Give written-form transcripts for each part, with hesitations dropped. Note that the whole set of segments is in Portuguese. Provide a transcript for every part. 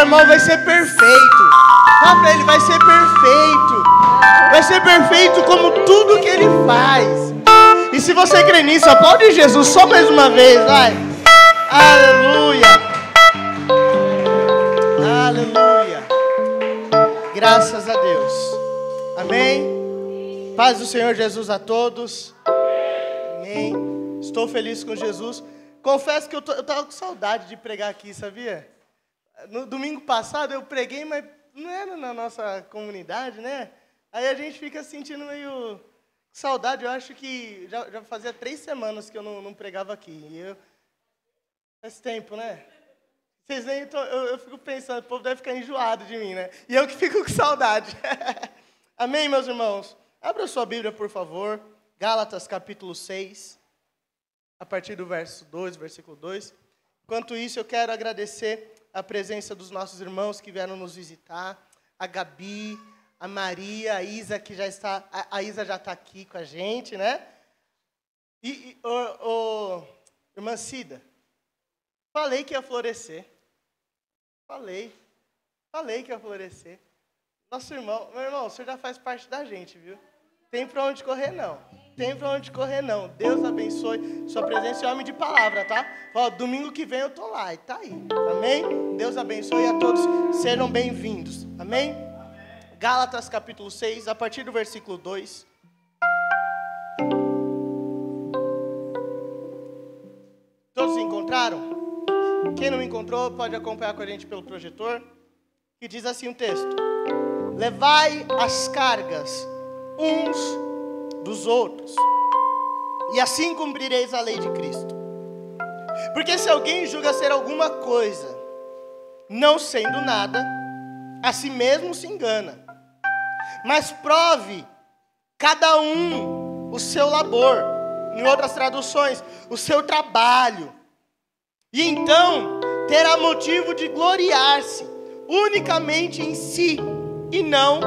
irmão vai ser perfeito. Fala pra ele, vai ser perfeito. Vai ser perfeito como tudo que ele faz. E se você crê nisso, aplaude Jesus só mais uma vez, vai. Aleluia. Aleluia. Graças a Deus. Amém. Paz do Senhor Jesus a todos. Amém. Estou feliz com Jesus. Confesso que eu estava com saudade de pregar aqui, sabia? No domingo passado eu preguei, mas não era na nossa comunidade, né? Aí a gente fica sentindo meio saudade. Eu acho que já fazia 3 semanas que eu não pregava aqui. Faz tempo, né? Vocês nem, então, eu fico pensando, o povo deve ficar enjoado de mim, né? E eu que fico com saudade. Amém, meus irmãos? Abra sua Bíblia, por favor. Gálatas, capítulo 6. A partir do verso 2, versículo 2. Enquanto isso, eu quero agradecer a presença dos nossos irmãos que vieram nos visitar. A Gabi, a Maria, a Isa, que já está... A Isa já está aqui com a gente, né? Irmã Cida, falei que ia florescer. Falei que ia florescer. Nosso irmão, meu irmão, você já faz parte da gente, viu? Tem pra onde correr, não. Tem pra onde correr, não. Deus abençoe sua presença e homem de palavra, tá? Ó, domingo que vem eu tô lá e tá aí. Amém? Deus abençoe a todos. Sejam bem-vindos. Amém? Gálatas, capítulo 6, a partir do versículo 2. Todos se encontraram? Quem não encontrou, pode acompanhar com a gente pelo projetor. Que diz assim o texto: levai as cargas uns dos outros, e assim cumprireis a lei de Cristo. Porque se alguém julga ser alguma coisa, não sendo nada, a si mesmo se engana. Mas prove cada um o seu labor, em outras traduções, o seu trabalho, e então terá motivo de gloriar-se unicamente em si e não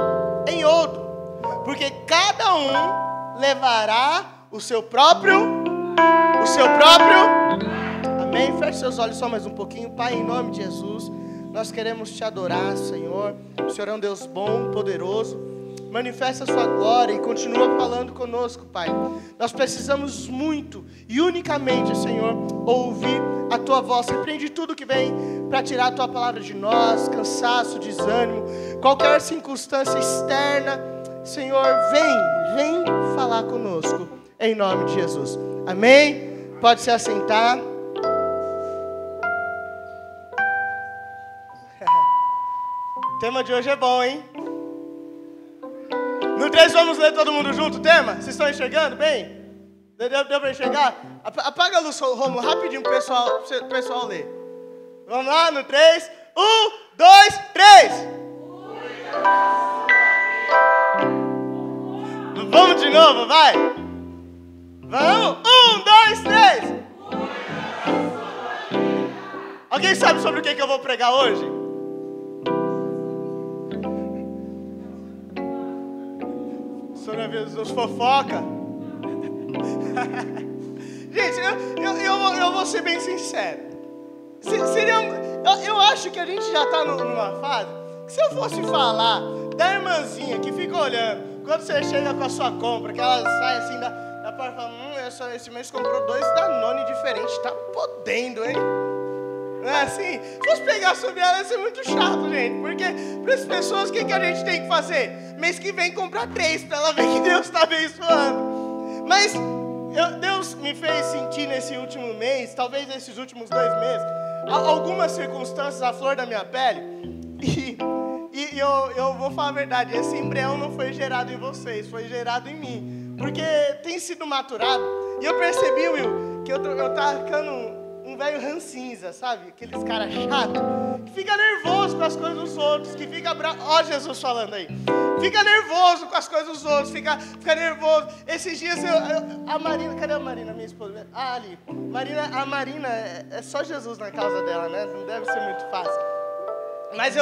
em outro, porque cada um levará o seu próprio. Amém? Feche seus olhos só mais um pouquinho. Pai, em nome de Jesus, nós queremos te adorar, Senhor. O Senhor é um Deus bom, poderoso. Manifesta a sua glória e continua falando conosco, Pai. Nós precisamos muito e unicamente, Senhor, ouvir a tua voz. Repreende tudo que vem para tirar a tua palavra de nós, cansaço, desânimo, qualquer circunstância externa. Senhor, vem falar conosco, em nome de Jesus. Amém? Pode se assentar. O tema de hoje é bom, hein? No 3 vamos ler todo mundo junto o tema? Vocês estão enxergando bem? Deu para enxergar? Apaga a luz, Romulo, rapidinho pro pessoal ler. Vamos lá, no 3. 1, 2, 3. Vamos de novo, vai. Vamos. 1, 2, 3. Alguém sabe sobre o que eu vou pregar hoje? Sobre a vida dos fofoca. Gente, eu vou ser bem sincero. Eu acho que a gente já está numa fase que, se eu fosse falar da irmãzinha que fica olhando quando você chega com a sua compra, que ela sai assim da porta e fala: esse mês comprou 2 Danone diferentes, tá podendo, hein? Não é assim? Se fosse pegar sobre ela, ia ser muito chato, gente. Porque para as pessoas, o que a gente tem que fazer? Mês que vem comprar 3 para ela ver que Deus está abençoando. Mas Deus me fez sentir nesse último mês, talvez nesses últimos 2 meses, algumas circunstâncias à flor da minha pele. E eu vou falar a verdade, esse embrião não foi gerado em vocês, foi gerado em mim. Porque tem sido maturado. E eu percebi, Will, que eu tava ficando um velho rancinza, sabe? Aqueles caras chatos, que fica nervoso com as coisas dos outros, que fica bravo. Ó Jesus falando aí. Fica nervoso com as coisas dos outros, fica nervoso. Esses dias a Marina, cadê a Marina, minha esposa? Ah, ali. A Marina, é só Jesus na casa dela, né? Não deve ser muito fácil. Mas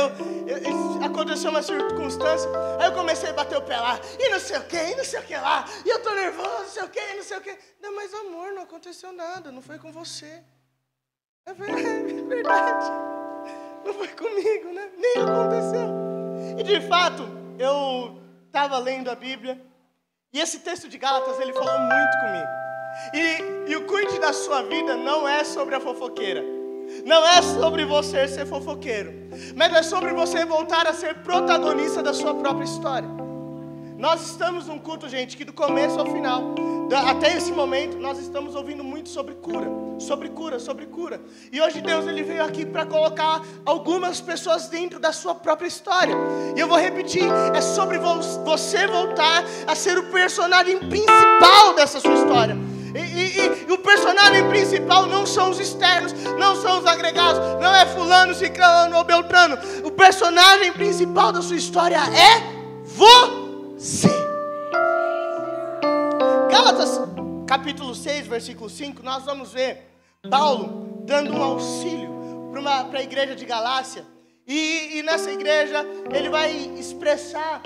aconteceu uma circunstância, aí eu comecei a bater o pé lá, e não sei o que lá, e eu tô nervoso, não sei o que. Não, mas amor, não aconteceu nada, não foi com você. É verdade. não foi comigo, né? Nem aconteceu. E de fato, eu estava lendo a Bíblia, e esse texto de Gálatas, ele falou muito comigo. E o cuide da sua vida não é sobre a fofoqueira. Não é sobre você ser fofoqueiro, mas é sobre você voltar a ser protagonista da sua própria história. Nós estamos num culto, gente, que do começo ao final, até esse momento, nós estamos ouvindo muito sobre cura. Sobre cura, sobre cura. E hoje Deus, ele veio aqui para colocar algumas pessoas dentro da sua própria história. E eu vou repetir, é sobre você voltar a ser o personagem principal dessa sua história. E o personagem principal não são os externos, não são os agregados, não é fulano, ciclano ou beltrano. O personagem principal da sua história é você. Gálatas capítulo 6, versículo 5, nós vamos ver Paulo dando um auxílio para a igreja de Galácia. E nessa igreja ele vai expressar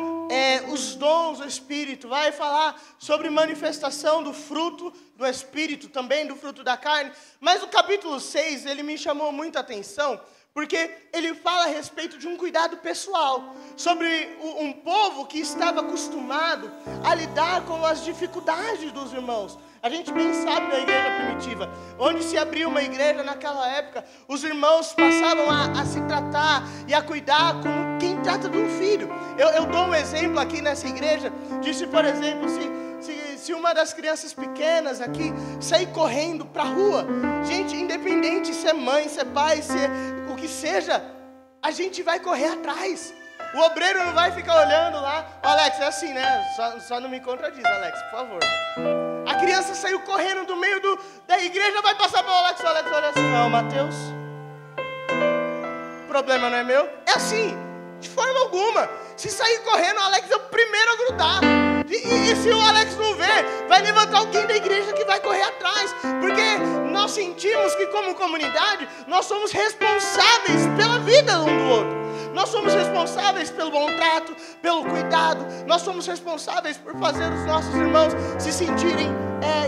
os dons do Espírito, vai falar sobre manifestação do fruto do Espírito, também do fruto da carne. Mas o capítulo 6, ele me chamou muita atenção, porque ele fala a respeito de um cuidado pessoal, sobre um povo que estava acostumado a lidar com as dificuldades dos irmãos. A gente bem sabe da igreja primitiva, onde se abriu uma igreja naquela época, os irmãos passavam a se tratar e a cuidar como quem trata de um filho. Eu dou um exemplo aqui nessa igreja, disse, por exemplo, se uma das crianças pequenas aqui sair correndo para a rua, gente, independente se é mãe, se é pai, se é o que seja, a gente vai correr atrás. O obreiro não vai ficar olhando lá. Alex, é assim, né? Só não me contradiz, Alex, por favor. A criança saiu correndo do meio da igreja, vai passar para o Alex olha assim, não, Mateus, o problema não é meu. É assim, de forma alguma. Se sair correndo, o Alex é o primeiro a grudar. E se o Alex não vê, vai levantar alguém da igreja que vai correr atrás. Porque nós sentimos que como comunidade, nós somos responsáveis pela vida um do outro. Nós somos responsáveis pelo bom trato, pelo cuidado. Nós somos responsáveis por fazer os nossos irmãos se sentirem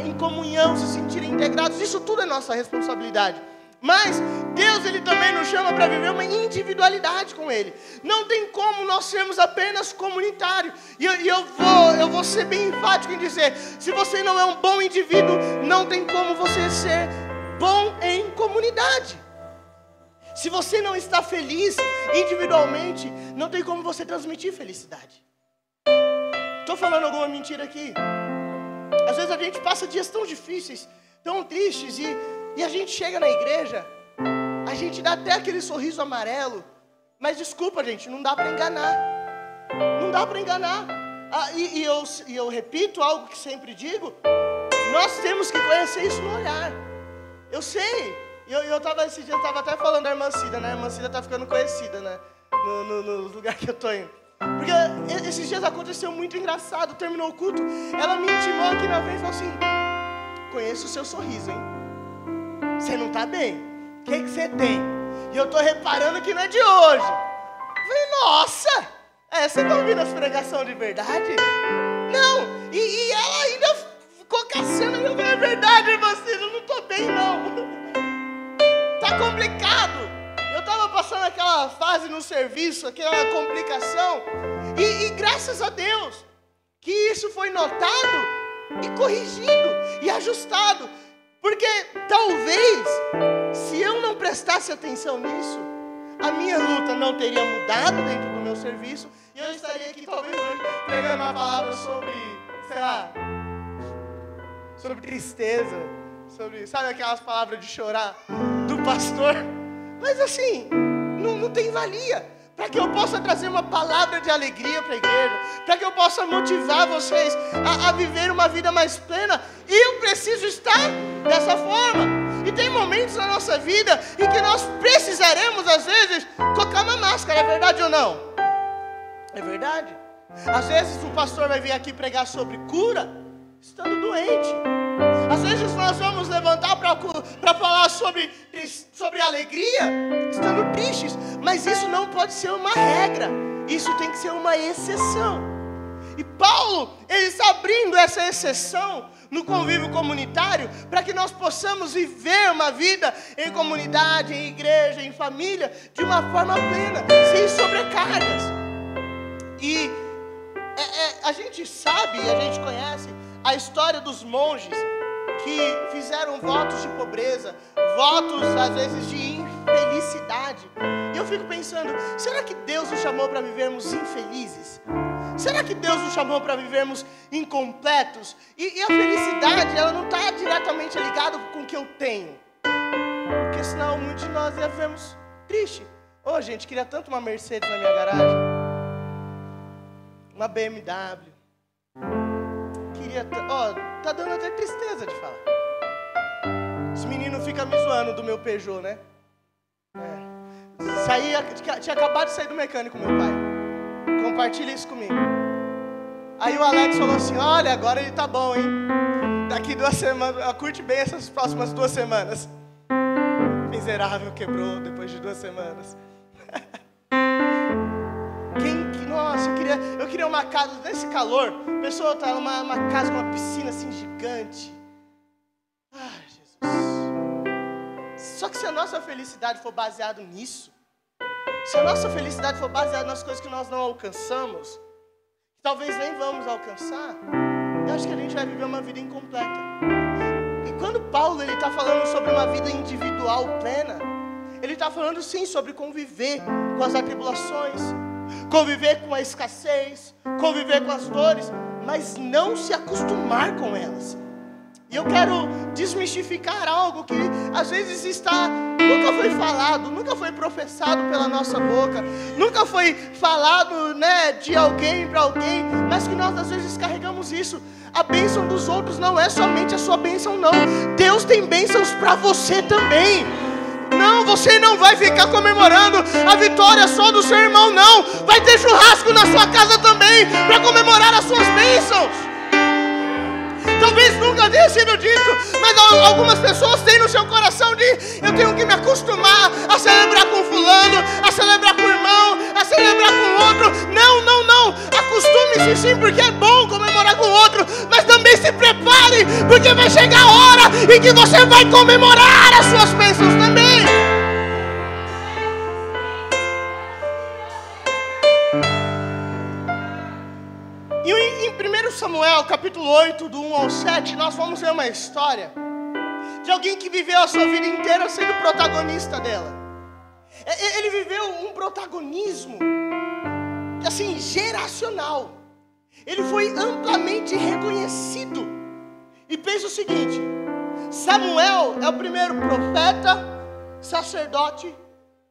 em comunhão, se sentirem integrados. Isso tudo é nossa responsabilidade. Mas Deus, ele também nos chama para viver uma individualidade com Ele. Não tem como nós sermos apenas comunitários. E eu vou ser bem enfático em dizer, se você não é um bom indivíduo, não tem como você ser bom em comunidade. Se você não está feliz individualmente, não tem como você transmitir felicidade. Estou falando alguma mentira aqui? Às vezes a gente passa dias tão difíceis, tão tristes, e a gente chega na igreja, a gente dá até aquele sorriso amarelo, mas desculpa, gente, não dá para enganar. Não dá para enganar. E eu repito algo que sempre digo, nós temos que conhecer isso no olhar. Eu sei. Esse dia eu estava até falando da irmã Cida, né? A irmã Cida está ficando conhecida, né? No lugar que eu estou indo. Porque esses dias aconteceu muito engraçado. Terminou o culto, ela me intimou aqui na frente e falou assim, conheço o seu sorriso, hein? Você não está bem? O que você tem? E eu estou reparando que não é de hoje. Eu falei, nossa! Você está ouvindo as pregações de verdade? Não! E ela ainda ficou caçando. Eu falei, é verdade, irmã Cida, eu não estou bem, não. Tá complicado. Eu estava passando aquela fase no serviço, aquela complicação, e graças a Deus que isso foi notado e corrigido e ajustado, porque talvez se eu não prestasse atenção nisso, a minha luta não teria mudado dentro do meu serviço e eu estaria aqui talvez hoje pregando uma palavra sobre, sei lá, sobre tristeza, sobre, sabe aquelas palavras de chorar do pastor? Mas assim, não tem valia. Para que eu possa trazer uma palavra de alegria para a igreja, para que eu possa motivar vocês a viver uma vida mais plena, eu preciso estar dessa forma. E tem momentos na nossa vida em que nós precisaremos, às vezes, colocar uma máscara. É verdade ou não? É verdade. Às vezes o pastor vai vir aqui pregar sobre cura, estando doente. Às vezes nós vamos levantar para falar sobre alegria, estando tristes. Mas isso não pode ser uma regra. Isso tem que ser uma exceção. E Paulo, ele está abrindo essa exceção no convívio comunitário para que nós possamos viver uma vida em comunidade, em igreja, em família, de uma forma plena, sem sobrecargas. E a gente sabe, a gente conhece a história dos monges que fizeram votos de pobreza, votos às vezes de infelicidade. E eu fico pensando, será que Deus nos chamou para vivermos infelizes? Será que Deus nos chamou para vivermos incompletos? E a felicidade, ela não está diretamente ligada com o que eu tenho. Porque senão muitos de nós já vivemos triste. Ô, gente, queria tanto uma Mercedes na minha garagem. Uma BMW. Queria tá dando até tristeza de falar. Os meninos ficam me zoando do meu Peugeot, né? Tinha acabado de sair do mecânico, meu pai. Compartilha isso comigo. Aí o Alex falou assim, olha, agora ele tá bom, hein? Daqui 2 semanas, curte bem essas próximas 2 semanas. Miserável, quebrou depois de 2 semanas. Nossa, eu queria uma casa nesse calor. A pessoa tá numa casa com uma piscina assim gigante. Ai, Jesus. Só que se a nossa felicidade for baseada nisso, se a nossa felicidade for baseada nas coisas que nós não alcançamos, talvez nem vamos alcançar, eu acho que a gente vai viver uma vida incompleta. E quando Paulo está falando sobre uma vida individual plena, ele está falando sim sobre conviver com as atribulações, conviver com a escassez, conviver com as dores, mas não se acostumar com elas. E eu quero desmistificar algo que às vezes nunca foi falado, nunca foi professado pela nossa boca, nunca foi falado, né, de alguém para alguém, mas que nós às vezes carregamos isso. A bênção dos outros não é somente a sua bênção, não. Deus tem bênçãos para você também. Não, você não vai ficar comemorando a vitória só do seu irmão, não. Vai ter churrasco na sua casa também para comemorar as suas bênçãos. Talvez nunca tenha sido dito, mas algumas pessoas têm no seu coração de eu tenho que me acostumar a celebrar com fulano, a celebrar com o irmão, a celebrar com o outro. Não. Acostume-se sim, porque é bom comemorar com o outro, mas também se prepare, porque vai chegar a hora em que você vai comemorar as suas bênçãos também. E em 1 Samuel, capítulo 8, do 1 ao 7, nós vamos ver uma história de alguém que viveu a sua vida inteira sendo protagonista dela. Ele viveu um protagonismo, assim, geracional. Ele foi amplamente reconhecido. E pensa o seguinte, Samuel é o primeiro profeta, sacerdote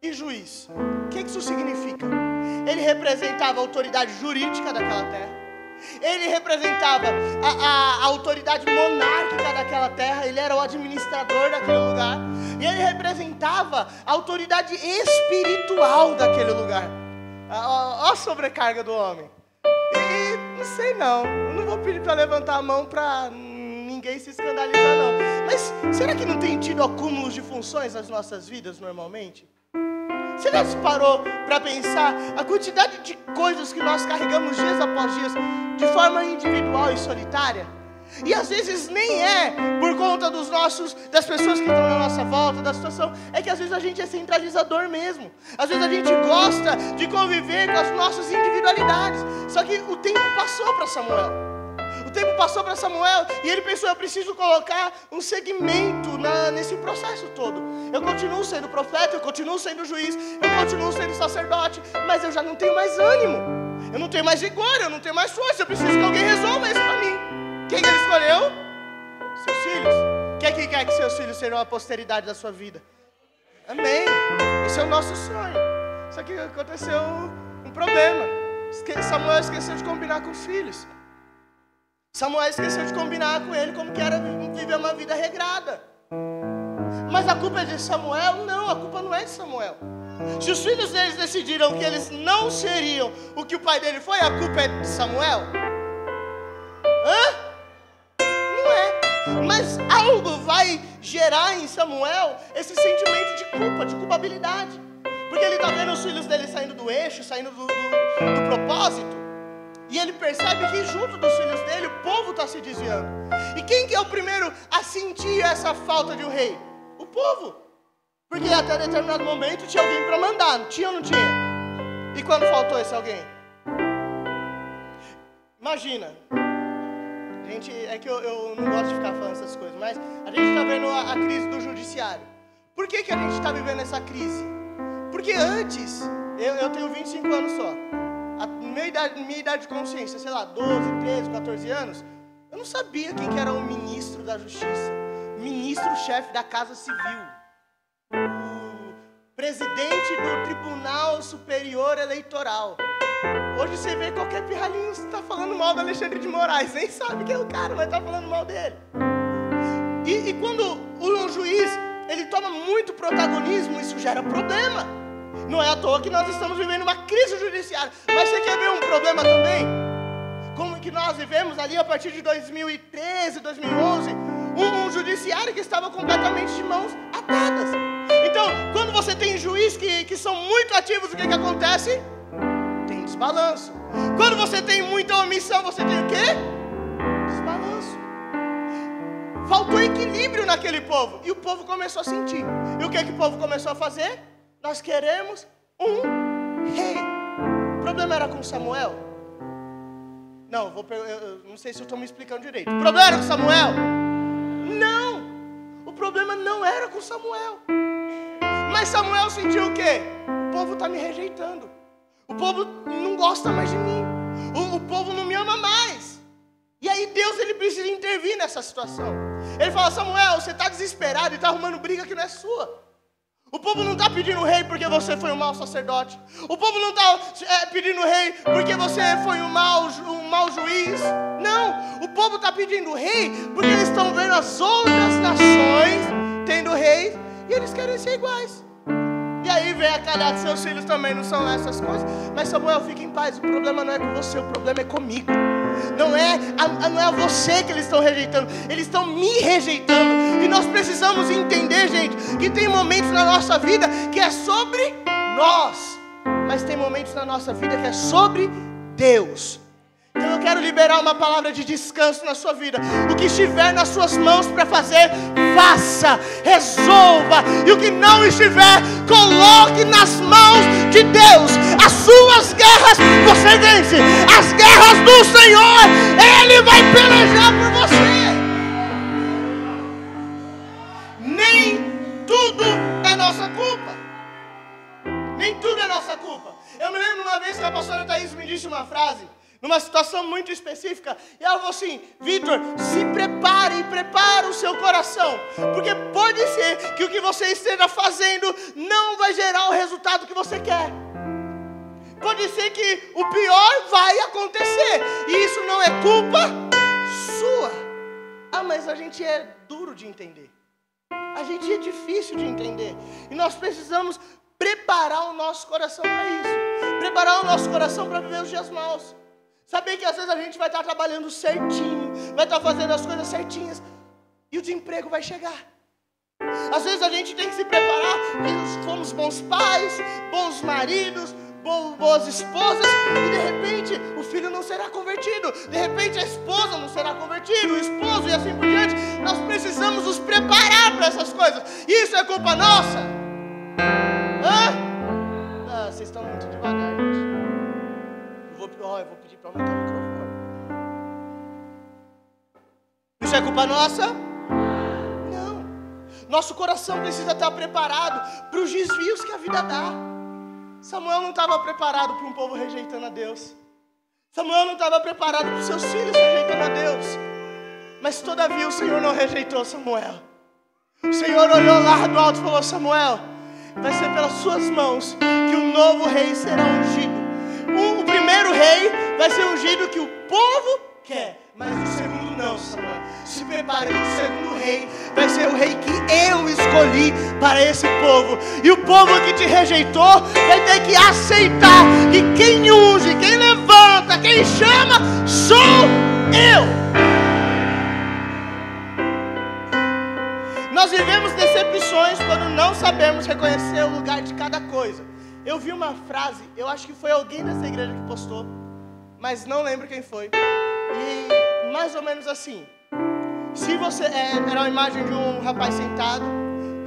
e juiz. O que isso significa? Ele representava a autoridade jurídica daquela terra. Ele representava a autoridade monárquica daquela terra. Ele era o administrador daquele lugar. E ele representava a autoridade espiritual daquele lugar. Olha a sobrecarga do homem. E não sei não. Eu não vou pedir para levantar a mão para ninguém se escandalizar não. Mas será que não tem tido acúmulos de funções nas nossas vidas normalmente? Você já se parou para pensar a quantidade de coisas que nós carregamos dias após dias de forma individual e solitária? E às vezes nem é por conta das pessoas que estão na nossa volta, da situação. É que às vezes a gente é centralizador mesmo. Às vezes a gente gosta de conviver com as nossas individualidades. Só que o tempo passou para Samuel. O tempo passou para Samuel e ele pensou, eu preciso colocar um segmento nesse processo todo. Eu continuo sendo profeta, eu continuo sendo juiz, eu continuo sendo sacerdote, mas eu já não tenho mais ânimo. Eu não tenho mais vigor, eu não tenho mais força, eu preciso que alguém resolva isso para mim. Quem que ele escolheu? Seus filhos. Quem que quer que seus filhos sejam a posteridade da sua vida? Amém. Esse é o nosso sonho. Só que aconteceu um problema. Samuel esqueceu de combinar com os filhos. Samuel esqueceu de combinar com ele como que era viver uma vida regrada. Mas a culpa é de Samuel? Não, a culpa não é de Samuel. Se os filhos deles decidiram que eles não seriam o que o pai dele foi, a culpa é de Samuel? Não é. Mas algo vai gerar em Samuel esse sentimento de culpa, de culpabilidade. Porque ele está vendo os filhos dele saindo do eixo, saindo do propósito. E ele percebe que junto dos filhos dele o povo está se desviando. E quem que é o primeiro a sentir essa falta de um rei? O povo. Porque até determinado momento tinha alguém para mandar, não tinha ou não tinha? E quando faltou esse alguém? Imagina. Gente, é que eu não gosto de ficar falando essas coisas, mas a gente está vendo a crise do judiciário. Por que a gente está vivendo essa crise? Porque antes, eu tenho 25 anos só. A minha idade de consciência, sei lá, 12, 13, 14 anos, eu não sabia quem que era o ministro da Justiça, ministro-chefe da Casa Civil, o presidente do Tribunal Superior Eleitoral. Hoje você vê qualquer pirralhinho está falando mal do Alexandre de Moraes, nem sabe quem é o cara, mas está falando mal dele. E quando um juiz ele toma muito protagonismo, isso gera problema. Não é à toa que nós estamos vivendo uma crise judiciária. Mas você quer ver um problema também? Como que nós vivemos ali a partir de 2013, 2011, um judiciário que estava completamente de mãos atadas. Então, quando você tem juízes que são muito ativos, o que acontece? Tem desbalanço. Quando você tem muita omissão, você tem o quê? Desbalanço. Faltou equilíbrio naquele povo. E o povo começou a sentir. E o que o povo começou a fazer? Nós queremos um rei. O problema era com Samuel? Não, eu não sei se eu estou me explicando direito. O problema era com Samuel? Não. O problema não era com Samuel. Mas Samuel sentiu o quê? O povo está me rejeitando. O povo não gosta mais de mim. O povo não me ama mais. E aí Deus ele precisa intervir nessa situação. Ele fala, Samuel, você está desesperado e está arrumando briga que não é sua. O povo não está pedindo rei porque você foi um mau sacerdote. O povo não está pedindo rei porque você foi um mau juiz. Não, o povo está pedindo rei porque eles estão vendo as outras nações tendo reis e eles querem ser iguais. E aí vem a calhar que seus filhos também não são essas coisas. Mas Samuel, fica em paz, o problema não é com você, o problema é comigo. Não é a você que eles estão rejeitando, eles estão me rejeitando. E nós precisamos entender, gente, que tem momentos na nossa vida que é sobre nós, mas tem momentos na nossa vida que é sobre Deus. Então eu quero liberar uma palavra de descanso na sua vida. O que estiver nas suas mãos para fazer, faça, resolva. E o que não estiver, coloque nas mãos de Deus. As suas guerras você vence. As guerras do Senhor, Ele vai pelejar por você. Nem tudo é nossa culpa. Nem tudo é nossa culpa. Eu me lembro uma vez que a pastora Thaís me disse uma frase, numa situação muito específica, e ela falou assim, Vitor, se prepare e prepara o seu coração, porque pode ser que o que você esteja fazendo não vai gerar o resultado que você quer. Pode ser que o pior vai acontecer, e isso não é culpa sua. Ah, mas a gente é duro de entender. A gente é difícil de entender. E nós precisamos preparar o nosso coração para isso. Preparar o nosso coração para viver os dias maus. Saber que às vezes a gente vai estar trabalhando certinho, vai estar fazendo as coisas certinhas, e o desemprego vai chegar. Às vezes a gente tem que se preparar, porque fomos bons pais, bons maridos, boas esposas, e de repente o filho não será convertido, de repente a esposa não será convertida, o esposo e assim por diante. Nós precisamos nos preparar para essas coisas. Isso é culpa nossa? Ah, vocês estão muito devagar, gente. Eu vou pedir para aumentar o microfone. Isso é culpa nossa? Não. Nosso coração precisa estar preparado para os desvios que a vida dá. Samuel não estava preparado para um povo rejeitando a Deus. Samuel não estava preparado para os seus filhos rejeitando a Deus. Mas todavia o Senhor não rejeitou Samuel. O Senhor olhou lá do alto e falou, Samuel, vai ser pelas suas mãos que o novo rei será ungido. O primeiro rei vai ser ungido que o povo quer, mas o segundo não, Samuel. Se prepare, o segundo rei vai ser o rei que eu escolhi para esse povo. E o povo que te rejeitou vai ter que aceitar que quem unge, quem levanta, quem chama, sou eu. Nós vivemos decepções quando não sabemos reconhecer o lugar de cada coisa. Eu vi uma frase, eu acho que foi alguém dessa igreja que postou, mas não lembro quem foi. E mais ou menos assim. Se você era uma imagem de um rapaz sentado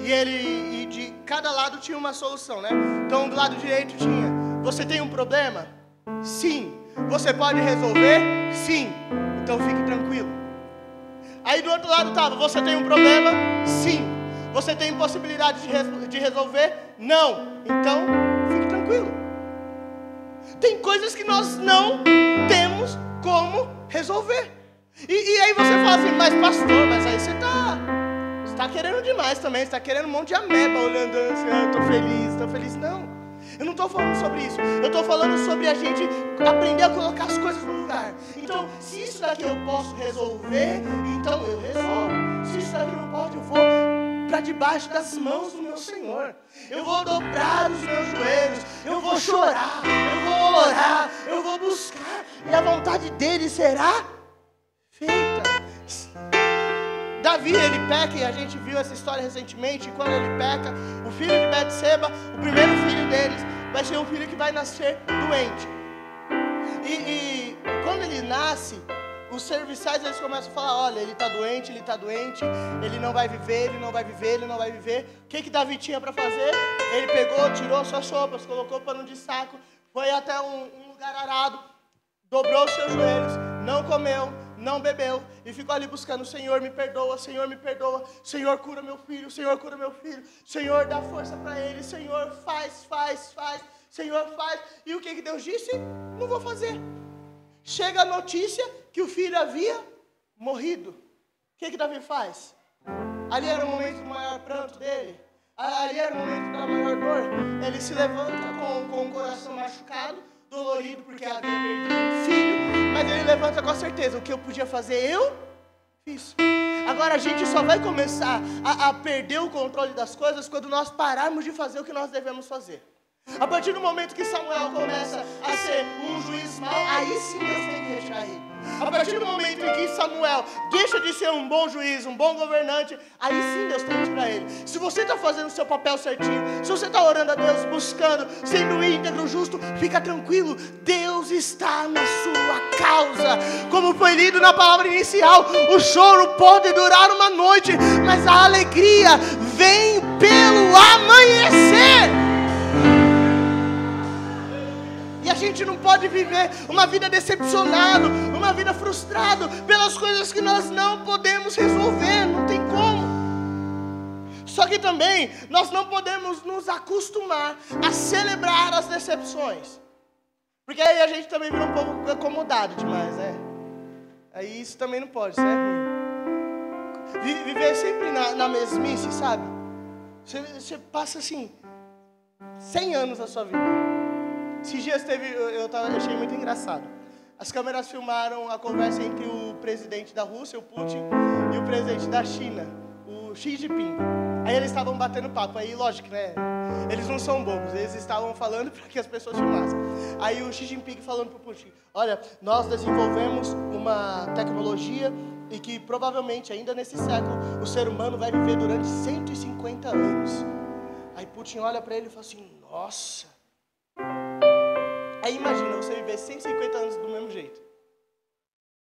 e de cada lado tinha uma solução, né? Então do lado direito tinha: você tem um problema? Sim. Você pode resolver? Sim. Então fique tranquilo. Aí do outro lado estava: você tem um problema? Sim. Você tem possibilidade de resolver? Não. Então fique tranquilo. Tem coisas que nós não temos como resolver. E aí você fala assim: mas pastor, mas aí você está querendo demais também. Você está querendo um monte de ameba olhando assim: ah, estou feliz. Não. Eu não estou falando sobre isso. Eu estou falando sobre a gente aprender a colocar as coisas no lugar. Então, se isso daqui eu posso resolver, então eu resolvo. Se isso daqui não pode, eu vou para debaixo das mãos do meu Senhor. Eu vou dobrar os meus joelhos. Eu vou chorar. Eu vou orar. Eu vou buscar. E a vontade dele será feita. Davi, ele peca, e a gente viu essa história recentemente. E quando ele peca, o filho de Betseba, o primeiro filho deles, vai ser um filho que vai nascer doente. E quando ele nasce, os serviçais eles começam a falar: olha, ele está doente, ele não vai viver. O que Davi tinha para fazer? Ele pegou, tirou suas roupas, colocou pano de saco, foi até um lugar arado, dobrou os seus joelhos, não comeu, não bebeu, e ficou ali buscando: Senhor, me perdoa, Senhor, cura meu filho, Senhor, dá força para ele, Senhor, faz, Senhor, faz. E o que Deus disse? Não vou fazer. Chega a notícia que o filho havia morrido. O que Davi faz? Ali era o momento do maior pranto dele, ali era o momento da maior dor. Ele se levanta com o coração machucado, dolorido, porque havia perdido um filho, mas ele levanta com a certeza: o que eu podia fazer, eu fiz. Agora a gente só vai começar a perder o controle das coisas quando nós pararmos de fazer o que nós devemos fazer. A partir do momento que Samuel começa a ser um juiz mau, aí sim Deus tem que deixar ele. A partir do momento em que Samuel deixa de ser um bom juiz, um bom governante, aí sim Deus tem que tirar ele. Se você está fazendo o seu papel certinho, se você está orando a Deus, buscando, sendo íntegro, justo, fica tranquilo, Deus está na sua causa. Como foi lido na palavra inicial, o choro pode durar uma noite, mas a alegria vem pelo amanhecer. E a gente não pode viver uma vida decepcionado, uma vida frustrado pelas coisas que nós não podemos resolver, não tem como. Só que também nós não podemos nos acostumar a celebrar as decepções, porque aí a gente também vira um pouco acomodado demais, né? Aí isso também não pode, isso é ruim. Viver sempre na mesmice, sabe? Você passa assim 100 anos da sua vida. Esses dias eu achei muito engraçado. As câmeras filmaram a conversa entre o presidente da Rússia, o Putin, e o presidente da China, o Xi Jinping. Aí eles estavam batendo papo. Aí, lógico, né? Eles não são bobos. Eles estavam falando para que as pessoas filmassem. Aí o Xi Jinping falando para o Putin: olha, nós desenvolvemos uma tecnologia e que provavelmente ainda nesse século o ser humano vai viver durante 150 anos. Aí Putin olha para ele e fala assim: nossa. Aí imagina você viver 150 anos do mesmo jeito.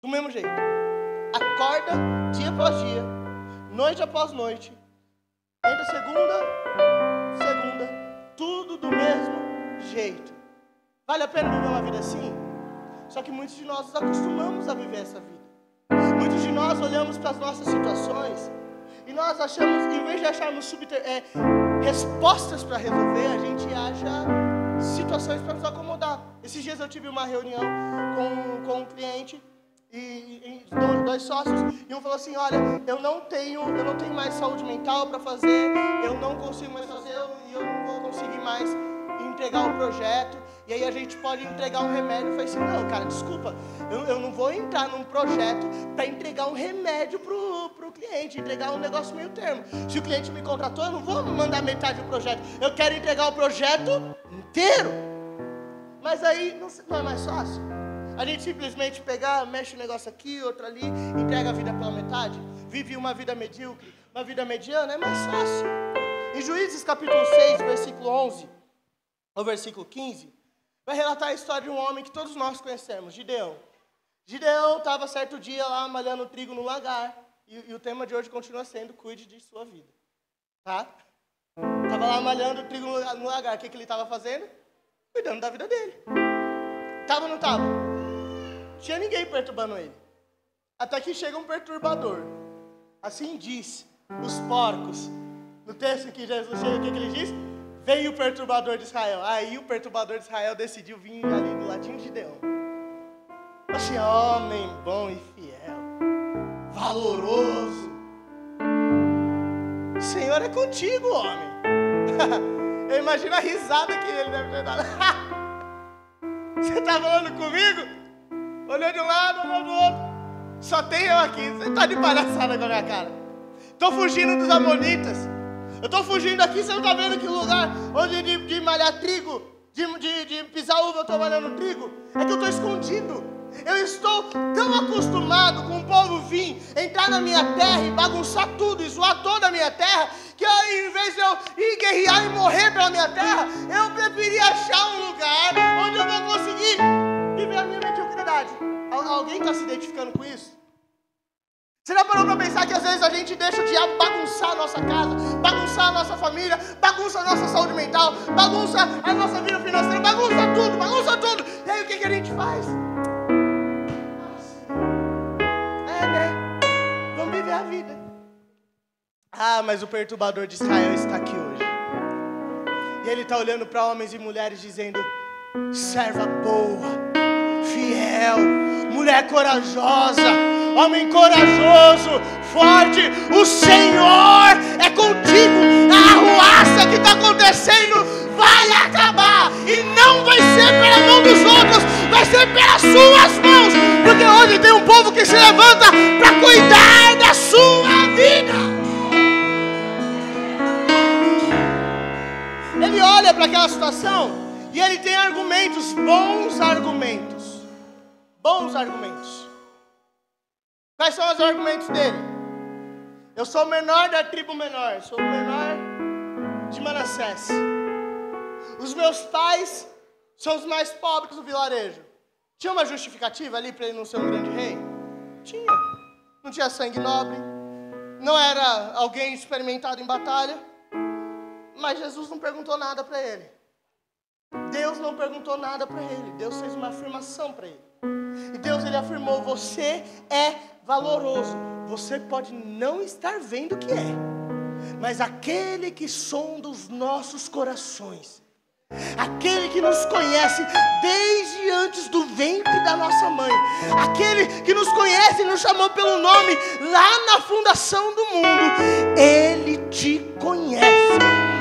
Do mesmo jeito. Acorda dia após dia, noite após noite. Entra segunda, tudo do mesmo jeito. Vale a pena viver uma vida assim? Só que muitos de nós nos acostumamos a viver essa vida. Muitos de nós olhamos para as nossas situações e nós achamos, em vez de acharmos respostas para resolver, a gente acha situações para nos acomodar. Esses dias eu tive uma reunião com um cliente e dois sócios, e um falou assim: olha, eu não tenho mais saúde mental para fazer, eu não consigo mais fazer, e eu não vou conseguir mais entregar o projeto. E aí a gente pode entregar um remédio. Eu falei assim: não, cara, desculpa, eu não vou entrar num projeto para entregar um remédio pro cliente, entregar um negócio meio termo. Se o cliente me contratou, eu não vou mandar metade do projeto, eu quero entregar o projeto inteiro. Mas aí não é mais fácil a gente simplesmente pegar, mexe um negócio aqui, outro ali, entrega a vida pela metade, vive uma vida medíocre, uma vida mediana? É mais fácil. Em Juízes capítulo 6, versículo 11 ao versículo 15, vai relatar a história de um homem que todos nós conhecemos, Gideão. Gideão estava certo dia lá malhando trigo no lagar. E o tema de hoje continua sendo: cuide de sua vida. Tá? Estava lá malhando trigo no lagar. O que ele estava fazendo? Cuidando da vida dele. Tava ou não tava? Tinha ninguém perturbando ele. Até que chega um perturbador. Assim diz os porcos. No texto que Jesus chega, o que ele diz? Veio o perturbador de Israel. Aí o perturbador de Israel decidiu vir ali do ladinho de Gideão. Assim, homem bom e fiel, valoroso. O Senhor é contigo, homem. Eu imagino a risada que ele deve ter dado. Você está falando comigo? Olhou de um lado, olhou do outro. Só tem eu aqui. Você está de palhaçada com a minha cara. Estou fugindo dos amonitas. Eu estou fugindo aqui. Você não está vendo que lugar onde de malhar trigo, de pisar uva, eu estou malhando trigo? É que eu estou escondido. Eu estou tão acostumado com o povo vir, entrar na minha terra e bagunçar tudo, e zoar toda a minha terra, que eu, em vez de eu ir guerrear e morrer pela minha terra, eu preferi achar um lugar onde eu vou conseguir viver a minha mediocridade. Alguém está se identificando com isso? Você já parou para pensar que às vezes a gente deixa o diabo bagunçar a nossa casa, bagunçar a nossa família, bagunça a nossa saúde mental, bagunça a nossa vida financeira, bagunça tudo. E aí o que a gente faz? Vamos viver a vida. Ah, mas o perturbador de Israel está aqui hoje. E ele está olhando para homens e mulheres dizendo: serva boa, fiel, mulher corajosa, homem corajoso, forte, o Senhor é contigo. A arruaça que está acontecendo vai acabar. E não vai ser pela mão dos outros, vai ser pelas suas mãos. Porque hoje tem um povo que se levanta para cuidar da sua vida. Ele olha para aquela situação e ele tem argumentos, bons argumentos. Bons argumentos. Quais são os argumentos dele? Eu sou o menor da tribo menor, sou o menor de Manassés. Os meus pais são os mais pobres do vilarejo. Tinha uma justificativa ali para ele não ser um grande rei? Tinha. Não tinha sangue nobre, não era alguém experimentado em batalha. Mas Jesus não perguntou nada para ele. Deus não perguntou nada para ele. Deus fez uma afirmação para ele. E Deus, ele afirmou: você é valoroso. Você pode não estar vendo o que é, mas aquele que sonda os nossos corações, aquele que nos conhece desde antes do ventre da nossa mãe, aquele que nos conhece e nos chamou pelo nome lá na fundação do mundo, ele te conhece.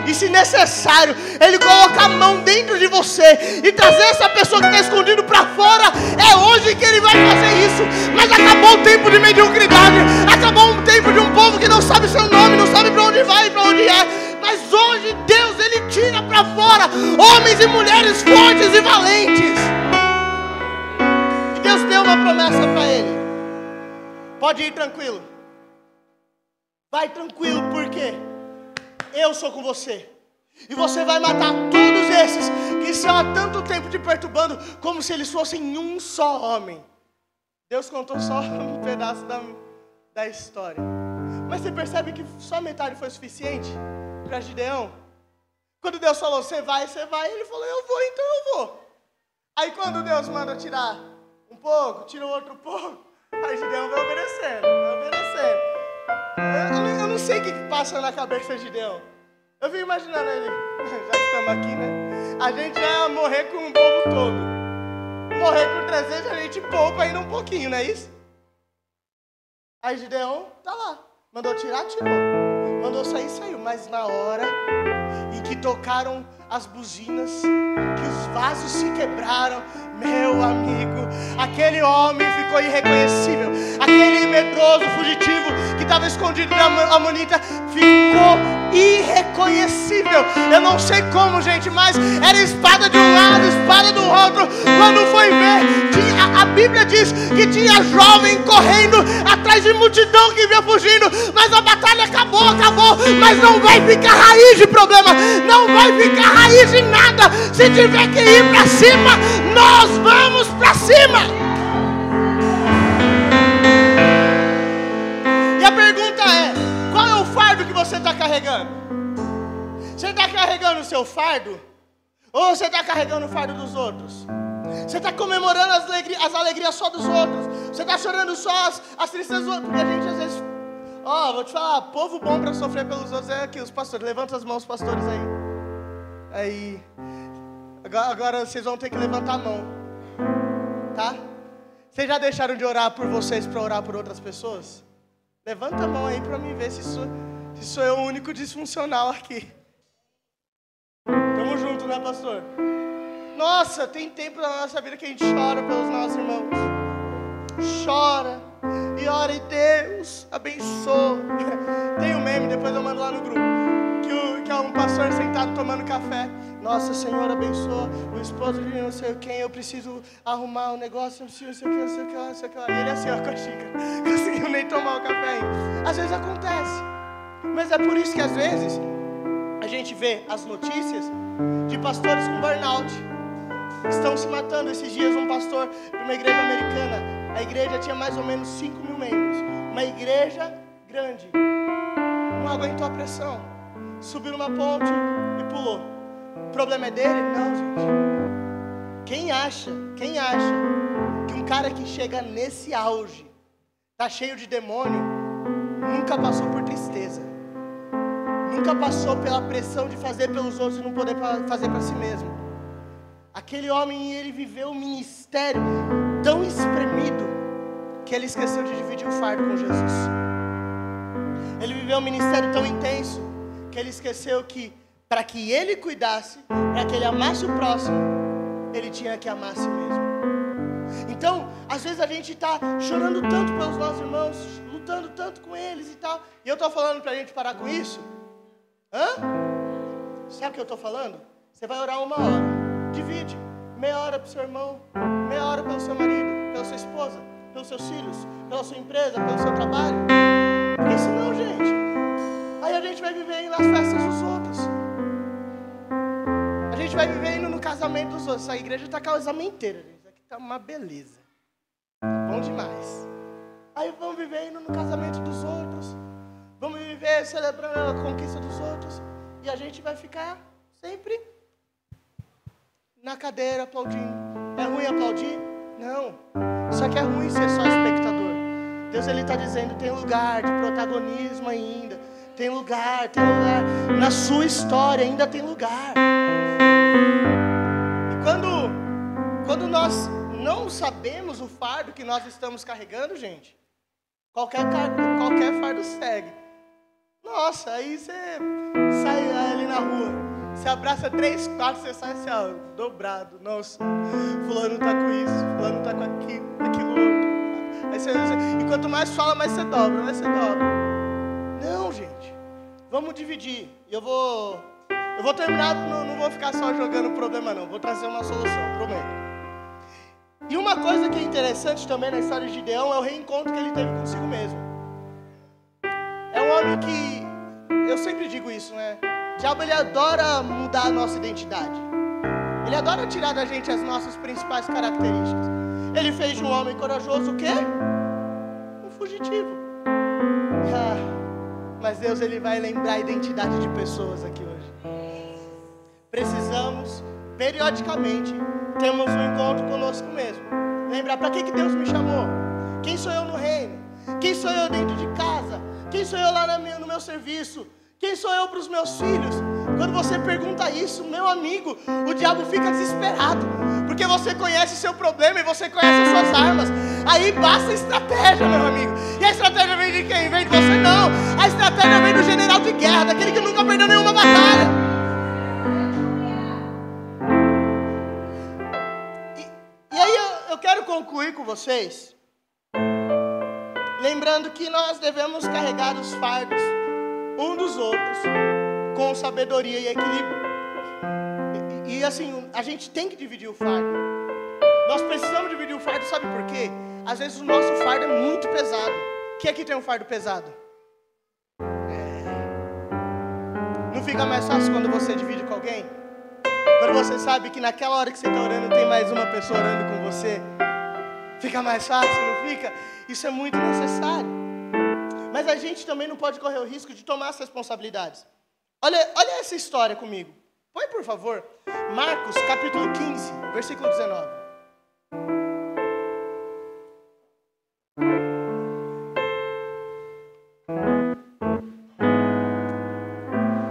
E se necessário, ele coloca a mão dentro de você e trazer essa pessoa que está escondido para fora, é hoje que ele vai fazer isso. Mas acabou o tempo de mediocridade, acabou o tempo de um povo que não sabe seu nome, não sabe para onde vai e para onde é. Mas hoje Deus, ele tira para fora homens e mulheres fortes e valentes. E Deus deu uma promessa para ele: pode ir tranquilo, vai tranquilo, porque eu sou com você. E você vai matar todos esses que estão há tanto tempo te perturbando, como se eles fossem um só homem. Deus contou só um pedaço da história. Mas você percebe que só metade foi suficiente para Gideão? Quando Deus falou: você vai, ele falou: eu vou, então eu vou. Aí quando Deus manda tirar um pouco, tira o outro pouco, aí Gideão vai obedecendo. Eu não sei o que passa na cabeça de Gideão. Eu fico imaginando ele, já que estamos aqui, né? A gente ia morrer com o povo todo. Morrer com 300, a gente poupa ainda um pouquinho, não é isso? Aí Gideão tá lá. Mandou tirar, tirou. Mandou sair, saiu. Mas na hora em que tocaram as buzinas, que os vasos se quebraram, meu amigo, aquele homem ficou irreconhecível. Aquele medroso, fugitivo, que estava escondido na amonita, ficou irreconhecível. Eu não sei como, gente, mas era espada de um lado, espada do outro. Quando foi ver, a Bíblia diz que tinha jovem correndo atrás de multidão que vinha fugindo. Mas a batalha acabou, mas não vai ficar raiz de problema. Não vai ficar raiz raiz em nada. Se tiver que ir para cima, nós vamos para cima. E a pergunta é: qual é o fardo que você está carregando? Você está carregando o seu fardo? Ou você está carregando o fardo dos outros? Você está comemorando as alegrias só dos outros? Você está chorando só as tristezas dos outros? Porque a gente às vezes... vou te falar, povo bom para sofrer pelos outros é aqui, os pastores. Levanta as mãos, pastores, aí. Agora vocês vão ter que levantar a mão, tá? Vocês já deixaram de orar por vocês para orar por outras pessoas? Levanta a mão aí para mim ver se sou eu o único disfuncional aqui. Tamo junto, né, pastor? Nossa, tem tempo na nossa vida que a gente chora pelos nossos irmãos. Chora e ora e Deus abençoa. Tem um meme, depois eu mando lá no grupo, que é um pastor sentado tomando café. Nossa, Senhor, abençoa o esposo de não sei quem, eu preciso arrumar um negócio, não sei o que, não sei o que, não sei o que. E ele assim, com a xícara, conseguiu nem tomar o café ainda. Às vezes acontece, mas é por isso que às vezes a gente vê as notícias de pastores com burnout. Estão se matando. Esses dias um pastor de uma igreja americana, a igreja tinha mais ou menos 5 mil membros, uma igreja grande, não aguentou a pressão, subiu numa ponte e pulou. O problema é dele? Não, gente. Quem acha que um cara que chega nesse auge, tá cheio de demônio, nunca passou por tristeza, nunca passou pela pressão de fazer pelos outros e não poder fazer para si mesmo? Aquele homem, ele viveu um ministério tão espremido que ele esqueceu de dividir o fardo com Jesus. Ele viveu um ministério tão intenso que ele esqueceu que para que ele cuidasse, para que ele amasse o próximo, ele tinha que amar a si mesmo. Então, às vezes a gente está chorando tanto pelos nossos irmãos, lutando tanto com eles e tal, e eu estou falando para a gente parar com isso? Sabe o que eu estou falando? Você vai orar 1 hora. Divide, meia hora para o seu irmão, meia hora pelo seu marido, pela sua esposa, pelos seus filhos, pela sua empresa, pelo seu trabalho. Porque senão, gente, aí a gente vai viver indo nas festas dos outros. A gente vai viver indo no casamento dos outros. Essa igreja está casamenteira, gente. Isso aqui está uma beleza. Tá bom demais. Aí vamos viver indo no casamento dos outros. Vamos viver celebrando a conquista dos outros. E a gente vai ficar sempre na cadeira aplaudindo. É ruim aplaudir? Não. Só que é ruim ser só espectador. Deus, Ele está dizendo, tem lugar de protagonismo ainda. Tem lugar. Na sua história ainda tem lugar. E quando nós não sabemos o fardo que nós estamos carregando, gente, qualquer fardo segue. Nossa, aí você sai ali na rua. Você abraça 3, 4, você sai assim, dobrado. Nossa, fulano tá com isso, fulano tá com aquilo outro. Aí e quanto mais fala, mais você dobra, Não, gente. Vamos dividir. Eu vou terminar, não vou ficar só jogando problema não. Vou trazer uma solução, prometo. E uma coisa que é interessante também na história de Gideão é o reencontro que ele teve consigo mesmo. É um homem que, eu sempre digo isso, né? O diabo, ele adora mudar a nossa identidade. Ele adora tirar da gente as nossas principais características. Ele fez de um homem corajoso o quê? Um fugitivo. Mas Deus, Ele vai lembrar a identidade de pessoas aqui hoje. Precisamos, periodicamente, termos um encontro conosco mesmo. Lembrar, para que Deus me chamou? Quem sou eu no reino? Quem sou eu dentro de casa? Quem sou eu lá no meu serviço? Quem sou eu para os meus filhos? Quando você pergunta isso, meu amigo, o diabo fica desesperado, porque você conhece o seu problema e você conhece as suas armas. Aí basta estratégia, meu amigo. E a estratégia vem de quem? Vem de você? Não. A estratégia vem do general de guerra, daquele que nunca perdeu nenhuma batalha. E aí eu quero concluir com vocês, lembrando que nós devemos carregar os fardos um dos outros com sabedoria e equilíbrio. E assim, a gente tem que dividir o fardo. Nós precisamos dividir o fardo, sabe por quê? Às vezes o nosso fardo é muito pesado. Quem aqui tem um fardo pesado? Não fica mais fácil quando você divide com alguém? Quando você sabe que naquela hora que você está orando tem mais uma pessoa orando com você, fica mais fácil, não fica? Isso é muito necessário. Mas a gente também não pode correr o risco de tomar as responsabilidades. Olha essa história comigo. Põe, por favor, Marcos, capítulo 15, versículo 19.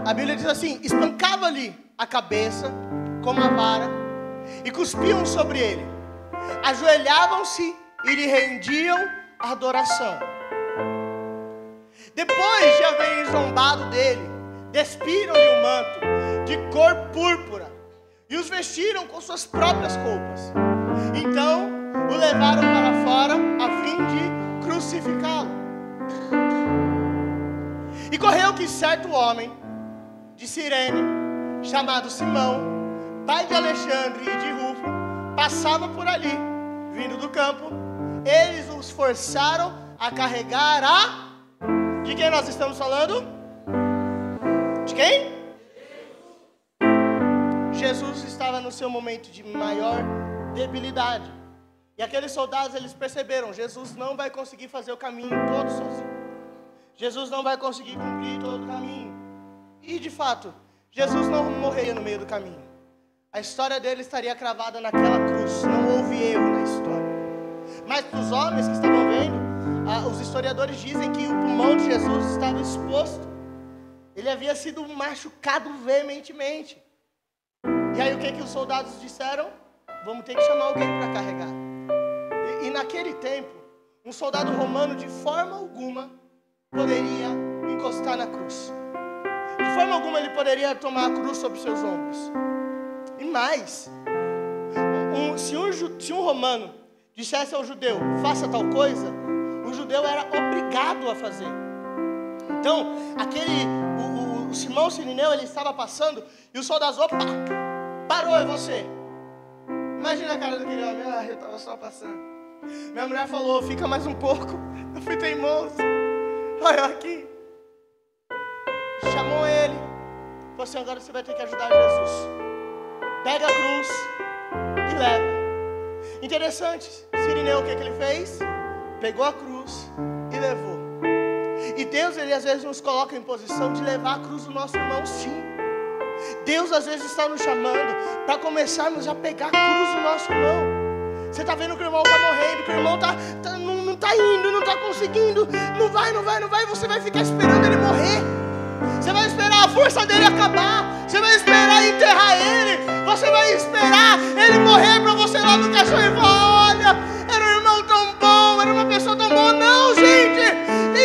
A Bíblia diz assim: espancava-lhe a cabeça com uma vara e cuspiam sobre ele. Ajoelhavam-se e lhe rendiam adoração. Depois de haverem zombado dele, despiram-lhe o manto de cor púrpura e os vestiram com suas próprias roupas. Então o levaram para fora a fim de crucificá-lo. E correu que certo homem de Cirene, chamado Simão, pai de Alexandre e de Rufo, passava por ali, vindo do campo. Eles os forçaram a carregar a... De quem nós estamos falando? De quem? Jesus estava no seu momento de maior debilidade. E aqueles soldados, eles perceberam, Jesus não vai conseguir fazer o caminho todo sozinho. Jesus não vai conseguir cumprir todo o caminho. E de fato, Jesus não morreria no meio do caminho. A história dele estaria cravada naquela cruz. Não houve erro na história. Mas para os homens que estavam vendo, os historiadores dizem que o pulmão de Jesus estava exposto. Ele havia sido machucado veementemente. E aí o que os soldados disseram? Vamos ter que chamar alguém para carregar. E naquele tempo, um soldado romano de forma alguma poderia encostar na cruz. De forma alguma ele poderia tomar a cruz sobre seus ombros. E mais, se um romano dissesse ao judeu, faça tal coisa, o judeu era obrigado a fazer. Então, o Simão Sirineu, ele estava passando, e os soldados, opa, parou, é você. Imagina a cara daquele homem, eu estava só passando. Minha mulher falou, fica mais um pouco, eu fui teimoso. Olha aqui. Chamou ele, falou assim, agora você vai ter que ajudar Jesus. Pega a cruz e leva. Interessante, Cirineu, o que ele fez? Pegou a cruz e levou. E Deus, ele às vezes nos coloca em posição de levar a cruz do nosso irmão, sim. Deus às vezes está nos chamando para começarmos a pegar a cruz do nosso irmão. Você está vendo que o irmão está morrendo, que o irmão não está indo, não está conseguindo, não vai, você vai ficar esperando ele morrer. Você vai esperar a força dele acabar, você vai esperar enterrar ele, você vai esperar ele morrer para você lá no caixão e falar, olha, era um irmão tão bom, era uma pessoa tão boa. Não, gente,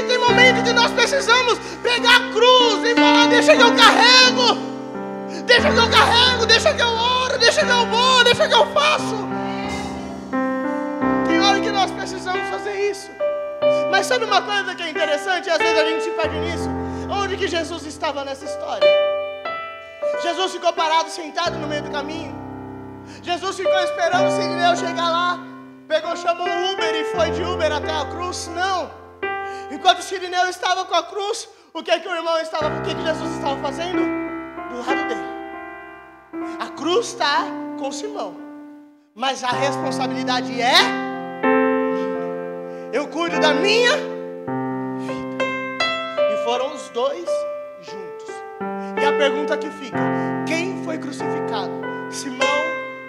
tem momento que nós precisamos pegar a cruz e falar, deixa que eu carrego, deixa que eu oro, deixa que eu vou, deixa que eu faço. Tem hora que nós precisamos fazer isso. Mas sabe uma coisa que é interessante, às vezes a gente se perde nisso? Onde que Jesus estava nessa história? Jesus ficou parado, sentado no meio do caminho. Jesus ficou esperando o Cirineu chegar lá. Chamou o Uber e foi de Uber até a cruz? Não. Enquanto o Cirineu estava com a cruz, o que Jesus estava fazendo? Do lado dele. A cruz está com Simão, mas a responsabilidade é minha. Eu cuido da minha vida. E foram os dois juntos. E a pergunta que fica: quem foi crucificado? Simão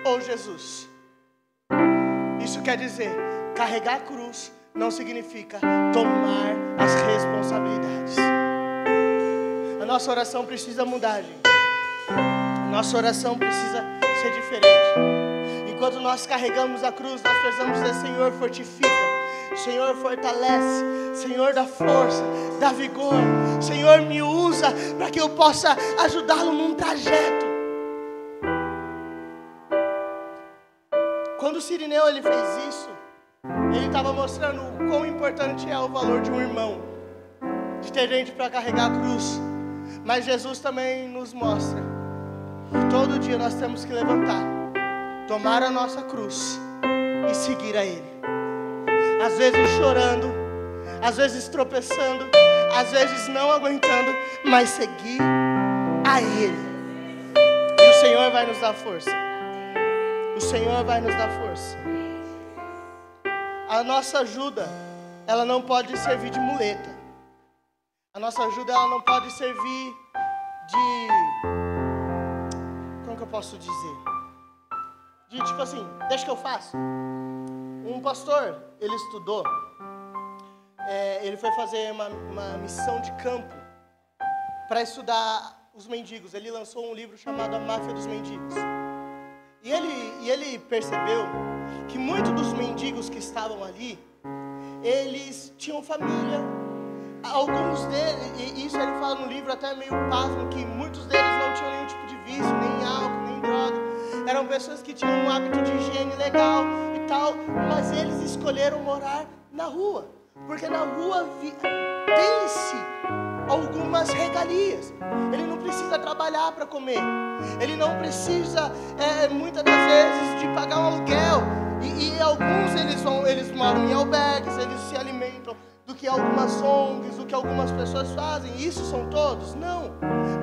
ou Jesus? Isso quer dizer, carregar a cruz não significa tomar as responsabilidades. A nossa oração precisa mudar, gente. A nossa oração precisa ser diferente. Enquanto nós carregamos a cruz, nós precisamos dizer: Senhor, fortifica, Senhor, fortalece, Senhor, dá força, dá vigor, Senhor, me usa para que eu possa ajudá-lo num trajeto. Quando o Cirineu ele fez isso, ele estava mostrando o quão importante é o valor de um irmão, de ter gente para carregar a cruz. Mas Jesus também nos mostra que todo dia nós temos que levantar, tomar a nossa cruz e seguir a Ele. Às vezes chorando, às vezes tropeçando, às vezes não aguentando, mas seguir a Ele. E o Senhor Senhor vai nos dar força. O Senhor vai nos dar força. A nossa ajuda, ela não pode servir de muleta. A nossa ajuda, ela não pode servir de... Como que eu posso dizer? De tipo assim, deixa que eu faço. Um pastor, ele estudou, ele foi fazer uma missão de campo para estudar os mendigos. Ele lançou um livro chamado A Máfia dos Mendigos. E ele percebeu que muitos dos mendigos que estavam ali, eles tinham família. Alguns deles, e isso ele fala no livro até meio pasmo, que muitos deles não tinham nenhum tipo de vício, nem álcool, nem droga. Eram pessoas que tinham um hábito de higiene legal e tal, mas eles escolheram morar na rua, porque na rua tem-se algumas regalias. Ele não precisa trabalhar para comer. Ele não precisa, muitas das vezes, de pagar um aluguel. E alguns eles moram em albergues, eles se alimentam do que algumas ONGs, do que algumas pessoas fazem. Isso são todos? Não.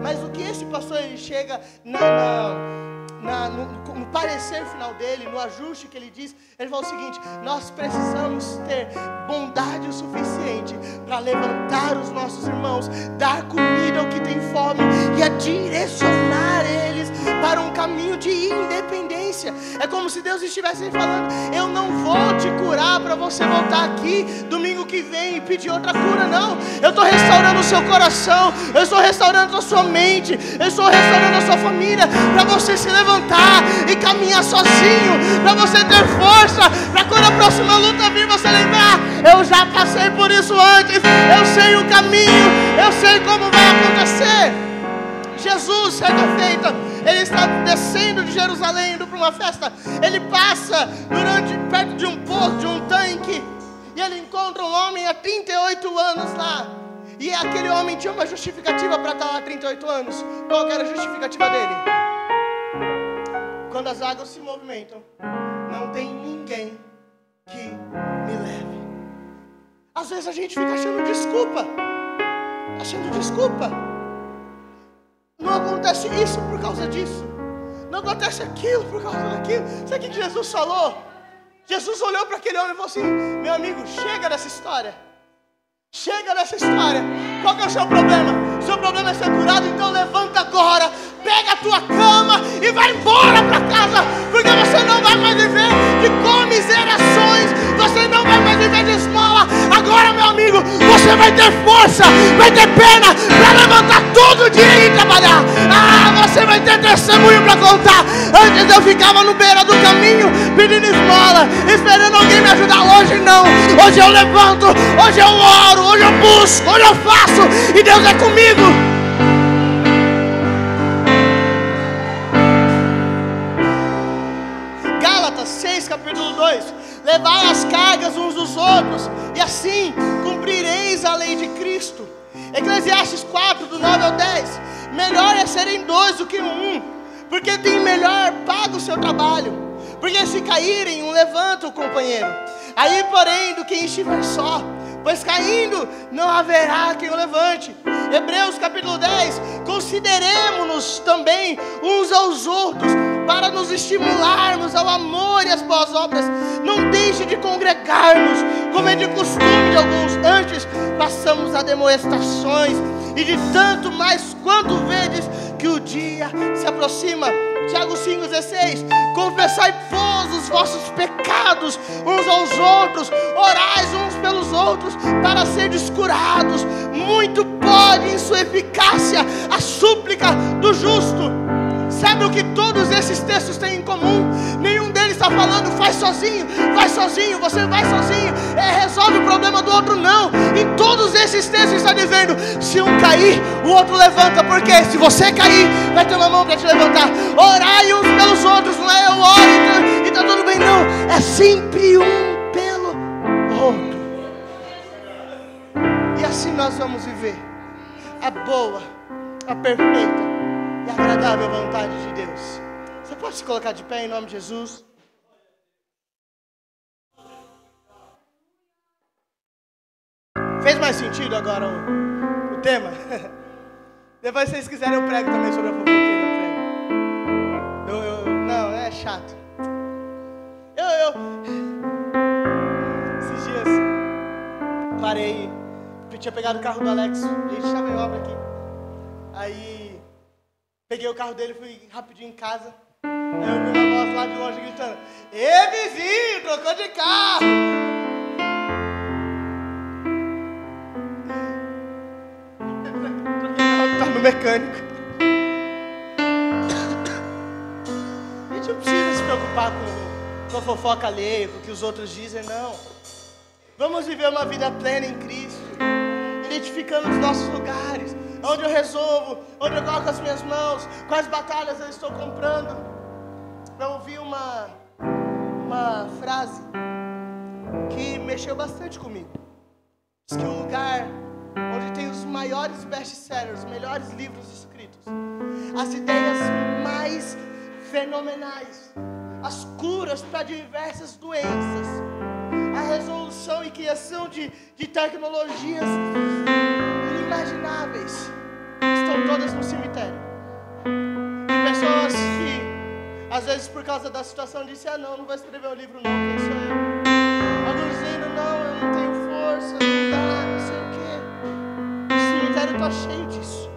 Mas o que esse pastor ele chega no parecer final dele, no ajuste que ele diz, ele fala o seguinte: nós precisamos ter bondade o suficiente para levantar os nossos irmãos, dar comida ao que tem fome e a direcionar eles para um caminho de independência. É como se Deus estivesse falando: eu não vou te curar para você voltar aqui domingo que vem e pedir outra cura, não. Eu estou restaurando o seu coração, eu estou restaurando a sua mente, eu estou restaurando a sua família, para você se levantar e caminhar sozinho, para você ter força, para quando a próxima luta vir, você lembrar: eu já passei por isso antes, eu sei o caminho, eu sei como vai acontecer. Jesus, certa feita, ele está descendo de Jerusalém, indo para uma festa. Ele passa perto de um poço, de um tanque, e ele encontra um homem há 38 anos lá. E aquele homem tinha uma justificativa para estar lá há 38 anos. Qual era a justificativa dele? Quando as águas se movimentam, não tem ninguém que me leve. Às vezes a gente fica achando desculpa. Não acontece isso por causa disso. Não acontece aquilo por causa daquilo. Sabe o que Jesus falou? Jesus olhou para aquele homem e falou assim: meu amigo, chega dessa história. Chega dessa história. Qual que é o seu problema? O seu problema é ser curado? Então levanta agora, pega a tua cama e vai embora para casa, porque você não vai mais viver de comiserações, você não vai mais viver de esmola. Agora, meu amigo, você vai ter força, vai ter pena para levantar todo dia e ir trabalhar. Você vai ter testemunho para contar. Antes eu ficava no beira do caminho pedindo esmola, esperando alguém me ajudar. Hoje não. Hoje eu levanto, hoje eu oro, hoje eu busco, hoje eu faço, e Deus é comigo. Gálatas 6, capítulo 2: levai as cargas uns dos outros, e assim cumprireis a lei de Cristo. Eclesiastes 4, do 9 ao 10: melhor é serem dois do que um, porque tem melhor paga o seu trabalho. Porque se caírem, um levanta o companheiro. Aí, porém, do que estiver só, pois caindo não haverá quem o levante. Hebreus capítulo 10: consideremos-nos também uns aos outros, para nos estimularmos ao amor e às boas obras. Não deixe de congregar-nos, como é de costume de alguns. Antes passamos a demonstrações, e de tanto mais quanto vedes que o dia se aproxima. Tiago 5,16: confessai, pois, os vossos pecados uns aos outros, orais uns pelos outros, para serdes curados. Muito pode em sua eficácia a súplica do justo. Sabe o que todos esses textos têm em comum? Nenhum deles está falando: faz sozinho, você vai sozinho, resolve o problema do outro. Não, em todos esses textos está dizendo: se um cair, o outro levanta. Porque se você cair, vai ter uma mão para te levantar. Orai uns pelos outros, não é eu oro e está tudo bem, não. É sempre um pelo outro. E assim nós vamos viver a boa, a perfeita e agradável vontade de Deus. Você pode se colocar de pé em nome de Jesus? Fez mais sentido agora o tema? Depois, se vocês quiserem, eu prego também sobre a fofoqueira. Eu prego. parei, eu tinha pegado o carro do Alex, a gente estava em obra aqui. Aí, peguei o carro dele, fui rapidinho em casa. Aí eu vi uma voz lá de longe gritando: "Ê, vizinho, trocou de carro!" Troquei, tá no mecânico. A gente não precisa se preocupar com a fofoca alheia, com o que os outros dizem, não. Vamos viver uma vida plena em Cristo, identificando os nossos lugares, onde eu resolvo, onde eu coloco as minhas mãos, quais batalhas eu estou comprando. Eu ouvi uma frase que mexeu bastante comigo. Diz que o lugar onde tem os maiores best-sellers, os melhores livros escritos, as ideias mais fenomenais, as curas para diversas doenças, a resolução e criação de tecnologias inimagináveis, estão todas no cemitério. De pessoas que, às vezes por causa da situação, disseram: "Ah, não vou escrever o livro não, quem sou eu?" Alguns dizendo: "Não, eu não tenho força, não dá, não sei o quê." O cemitério está cheio disso.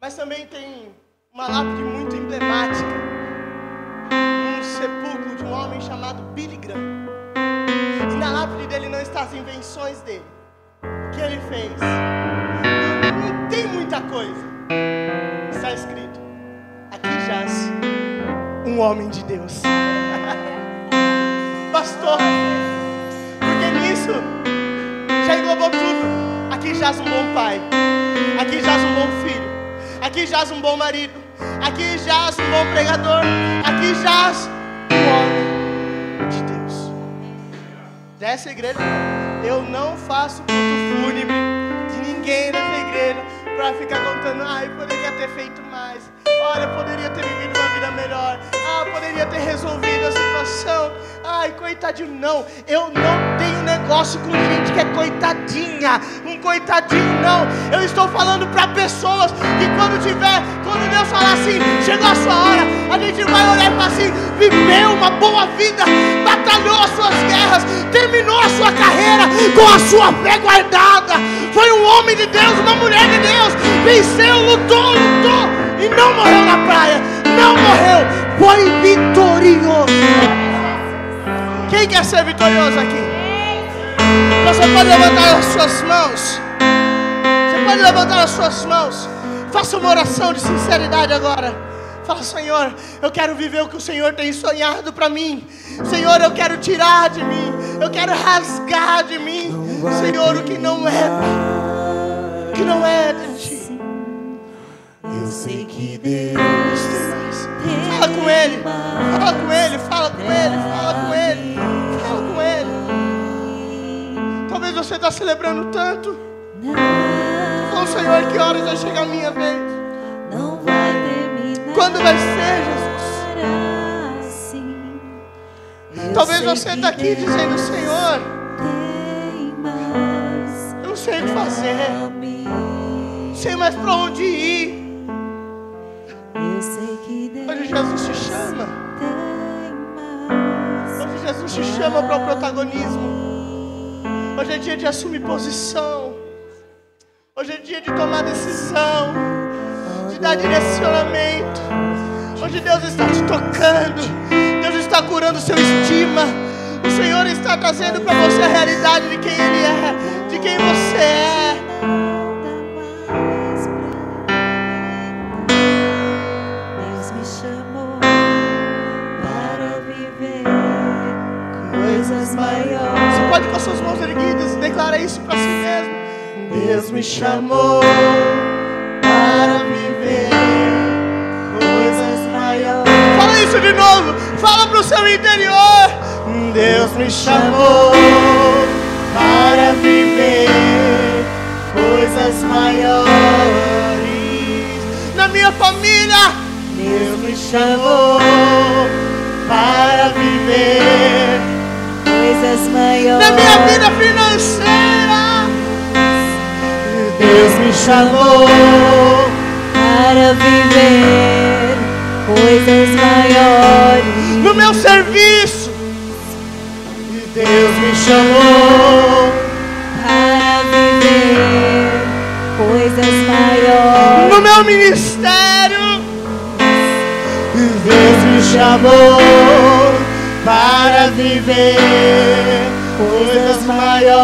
Mas também tem uma lápide muito emblemática, um sepulcro de um homem chamado Billy Graham. E na lápide dele não estão as invenções dele, o que ele fez. Não tem muita coisa. Está escrito: "Aqui jaz um homem de Deus." Pastor, porque nisso já englobou tudo. Aqui jaz um bom pai, aqui jaz um bom filho, aqui jaz um bom marido, aqui jaz um bom pregador, aqui jaz um homem de Deus. Dessa igreja, eu não faço culto fúnebre de ninguém nessa igreja para ficar contando: "Ai, poderia ter feito mais. Olha, poderia ter vivido uma vida melhor. Ah, poderia ter resolvido a situação. Ai, coitadinho." Não, eu não tenho negócio com gente que é coitadinha. Um coitadinho, não. Eu estou falando para pessoas que quando Deus falar assim: "Chegou a sua hora", a gente vai olhar e falar assim: viveu uma boa vida, batalhou as suas guerras, terminou a sua carreira com a sua fé guardada. Foi um homem de Deus, uma mulher de Deus, venceu, lutou e não morreu na praia, não morreu, foi vitorioso. Quem quer ser vitorioso aqui? Você pode levantar as suas mãos. Você pode levantar as suas mãos. Faça uma oração de sinceridade agora. Fala: "Senhor, eu quero viver o que o Senhor tem sonhado para mim. Senhor, eu quero tirar de mim, eu quero rasgar de mim, Senhor, o que não é de Ti." Eu sei que Deus fala com Ele, fala com Ele, fala com Ele, fala com Ele, fala com Ele. Talvez você está celebrando tanto. Fala: "Senhor, que horas vai chegar a minha vez? não vai terminar. Quando vai ser, Jesus?" Talvez você está aqui dizendo: "Senhor, eu não sei o que fazer, não sei mais para onde ir." Hoje Jesus te chama. Hoje Jesus te chama para o protagonismo. Hoje é dia de assumir posição. Hoje é dia de tomar decisão, de dar direcionamento. Hoje Deus está te tocando. Deus está curando o seu estima. O Senhor está trazendo para você a realidade de quem Ele é, de quem você é. Deus me chamou para viver coisas maiores. Você pode com as suas mãos erguidas declarar isso para si mesmo. Deus me chamou para viver coisas maiores. Fala isso de novo. Fala para o seu interior. Deus me chamou para viver coisas maiores. Na minha família, Deus me chamou para viver Coisas maiores. na minha vida financeira. Deus me chamou Para viver coisas maiores. no meu serviço. Deus me chamou meu ministério. Deus me chamou para viver coisas maiores.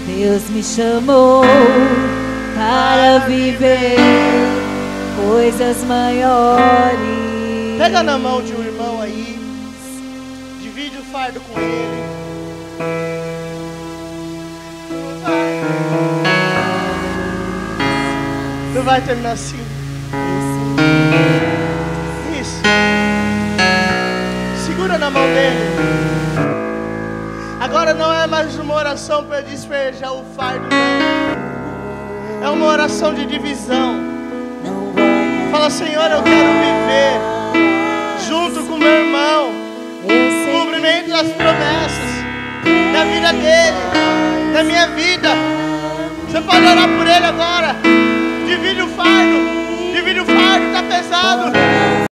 Deus me chamou para viver coisas maiores. Pega na mão de um irmão aí, divide o fardo com ele. Não vai terminar assim. Isso. Segura na mão dele. Agora não é mais uma oração para despejar o fardo, não. É uma oração de divisão. Fala, Senhor, eu quero viver junto com meu irmão o cumprimento das promessas da vida dele, da minha vida. Você pode orar por ele agora. Divide o fardo, tá pesado.